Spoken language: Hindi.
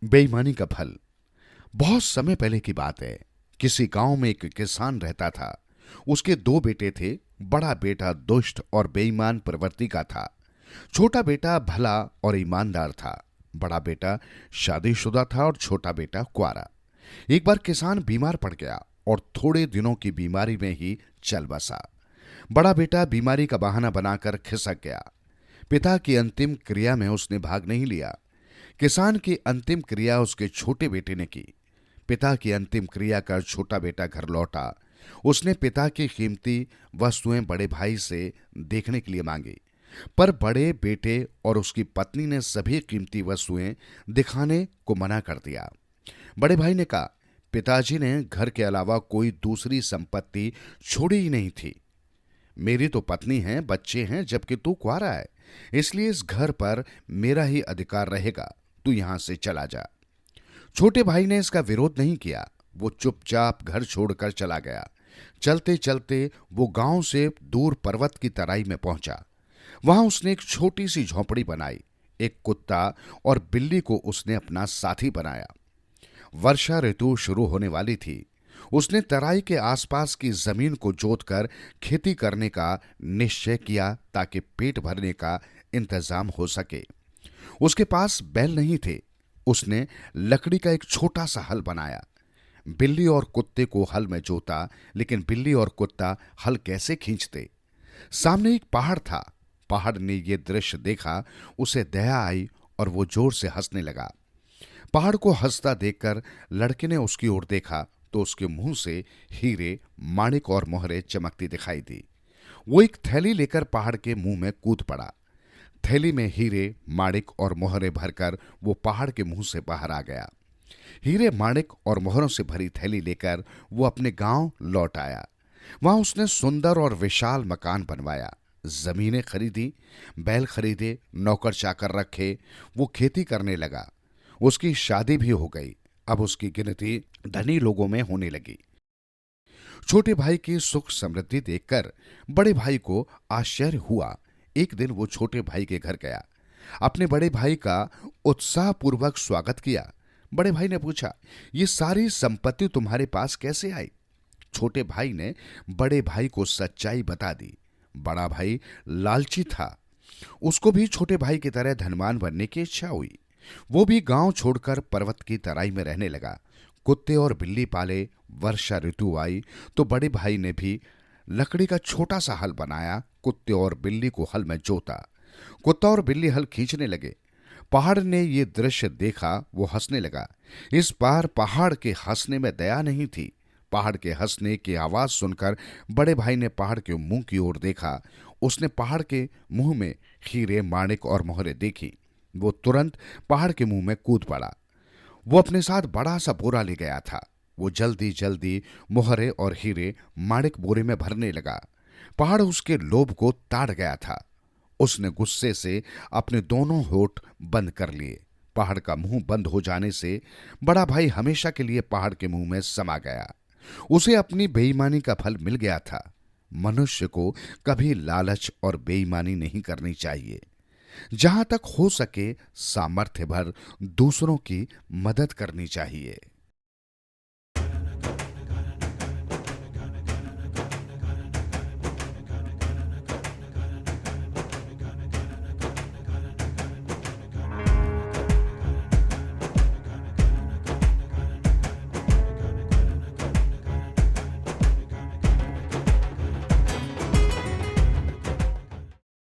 बेईमानी का फल। बहुत समय पहले की बात है। किसी गांव में एक किसान रहता था। उसके दो बेटे थे। बड़ा बेटा दुष्ट और बेईमान प्रवृत्ति का था। छोटा बेटा भला और ईमानदार था। बड़ा बेटा शादीशुदा था और छोटा बेटा कुंवारा। एक बार किसान बीमार पड़ गया और थोड़े दिनों की बीमारी में ही चल बसा। बड़ा बेटा बीमारी का बहाना बनाकर खिसक गया। पिता की अंतिम क्रिया में उसने भाग नहीं लिया। किसान की अंतिम क्रिया उसके छोटे बेटे ने की। पिता की अंतिम क्रिया कर छोटा बेटा घर लौटा। उसने पिता की कीमती वस्तुएं बड़े भाई से देखने के लिए मांगी, पर बड़े बेटे और उसकी पत्नी ने सभी कीमती वस्तुएं दिखाने को मना कर दिया। बड़े भाई ने कहा, पिताजी ने घर के अलावा कोई दूसरी संपत्ति छोड़ी ही नहीं थी। मेरी तो पत्नी है, बच्चे हैं, जबकि तू कुंवारा है। इसलिए इस घर पर मेरा ही अधिकार रहेगा। तू यहां से चला जा। छोटे भाई ने इसका विरोध नहीं किया। वो चुपचाप घर छोड़कर चला गया। चलते चलते वो गांव से दूर पर्वत की तराई में पहुंचा। वहां उसने एक छोटी सी झोंपड़ी बनाई। एक कुत्ता और बिल्ली को उसने अपना साथी बनाया। वर्षा ऋतु शुरू होने वाली थी। उसने तराई के आसपास की जमीन को जोतकर खेती करने का निश्चय किया ताकि पेट भरने का इंतजाम हो सके। उसके पास बैल नहीं थे। उसने लकड़ी का एक छोटा सा हल बनाया। बिल्ली और कुत्ते को हल में जोता, लेकिन बिल्ली और कुत्ता हल कैसे खींचते? सामने एक पहाड़ था। पहाड़ ने यह दृश्य देखा, उसे दया आई और वो जोर से हंसने लगा। पहाड़ को हंसता देखकर लड़के ने उसकी ओर देखा तो उसके मुंह से हीरे, माणिक और मोहरे चमकती दिखाई दी। वो एक थैली लेकर पहाड़ के मुंह में कूद पड़ा। थैली में हीरे, माणिक और मोहरे भरकर वो पहाड़ के मुंह से बाहर आ गया। हीरे, माणिक और मोहरों से भरी थैली लेकर वो अपने गांव लौट आया। वहां उसने सुंदर और विशाल मकान बनवाया, जमीनें खरीदी, बैल खरीदे, नौकर चाकर रखे। वो खेती करने लगा। उसकी शादी भी हो गई। अब उसकी गिनती धनी लोगों में होने लगी। छोटे भाई की सुख समृद्धि देखकर बड़े भाई को आश्चर्य हुआ। एक दिन वो छोटे भाई के घर गया। अपने बड़े भाई का उत्साहपूर्वक स्वागत किया। बड़े भाई ने पूछा, ये सारी संपत्ति तुम्हारे पास कैसे आई? छोटे भाई ने बड़े भाई को सच्चाई बता दी। बड़ा भाई लालची था। उसको भी छोटे भाई की तरह धनवान बनने की इच्छा हुई। वो भी गांव छोड़कर पर्वत की तराई में रहने लगा। कुत्ते और बिल्ली पाले। वर्षा ऋतु आई तो बड़े भाई ने भी लकड़ी का छोटा सा हल बनाया। कुत्ते और बिल्ली को हल में जोता। कुत्ता और बिल्ली हल खींचने लगे। पहाड़ ने ये दृश्य देखा, वो हंसने लगा। इस बार पहाड़ के हंसने में दया नहीं थी। पहाड़ के हंसने की आवाज सुनकर बड़े भाई ने पहाड़ के मुंह की ओर देखा। उसने पहाड़ के मुंह में हीरे, माणिक और मोहरे देखी। वो तुरंत पहाड़ के मुंह में कूद पड़ा। वो अपने साथ बड़ा सा बोरा ले गया था। वो जल्दी जल्दी मोहरे और हीरे, माणिक बोरे में भरने लगा। पहाड़ उसके लोभ को ताड़ गया था। उसने गुस्से से अपने दोनों होठ बंद कर लिए। पहाड़ का मुंह बंद हो जाने से बड़ा भाई हमेशा के लिए पहाड़ के मुंह में समा गया। उसे अपनी बेईमानी का फल मिल गया था। मनुष्य को कभी लालच और बेईमानी नहीं करनी चाहिए। जहां तक हो सके सामर्थ्य भर दूसरों की मदद करनी चाहिए।